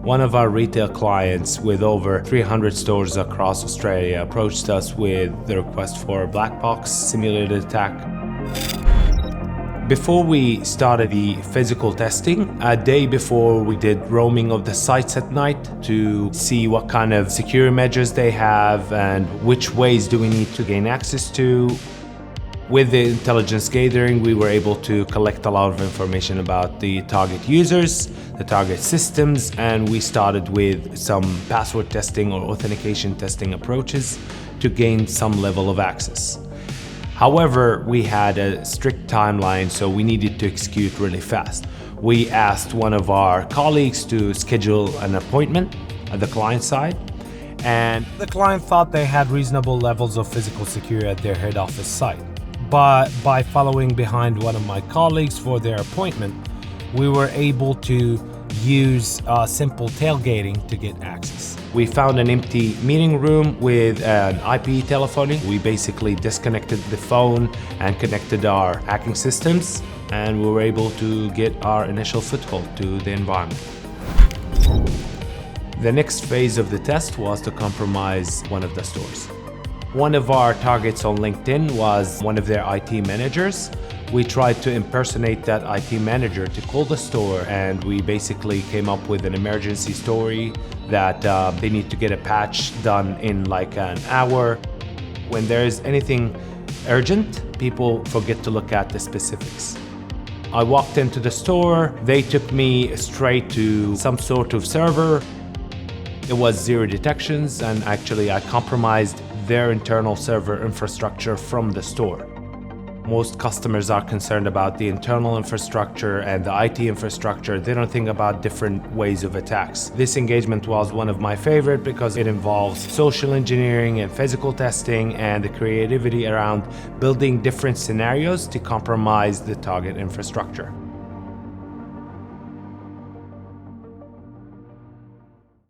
One of our retail clients with over 300 stores across Australia approached us with the request for a black box simulated attack. Before we started the physical testing, a day before we did roaming of the sites at night to see what kind of security measures they have and which ways do we need to gain access to. With the intelligence gathering, we were able to collect a lot of information about the target users, the target systems, and we started with some password testing or authentication testing approaches to gain some level of access. However, we had a strict timeline, so we needed to execute really fast. We asked one of our colleagues to schedule an appointment at the client side, and the client thought they had reasonable levels of physical security at their head office site. But by following behind one of my colleagues for their appointment, we were able to use simple tailgating to get access. We found an empty meeting room with an IP telephony. We basically disconnected the phone and connected our hacking systems, and we were able to get our initial foothold to the environment. The next phase of the test was to compromise one of the stores. One of our targets on LinkedIn was one of their IT managers. We tried to impersonate that IT manager to call the store, and we basically came up with an emergency story that they need to get a patch done in like an hour. When there is anything urgent, people forget to look at the specifics. I walked into the store, they took me straight to some sort of server. It was zero detections, and actually I compromised their internal server infrastructure from the store. Most customers are concerned about the internal infrastructure and the IT infrastructure. They don't think about different ways of attacks. This engagement was one of my favorite because it involves social engineering and physical testing and the creativity around building different scenarios to compromise the target infrastructure.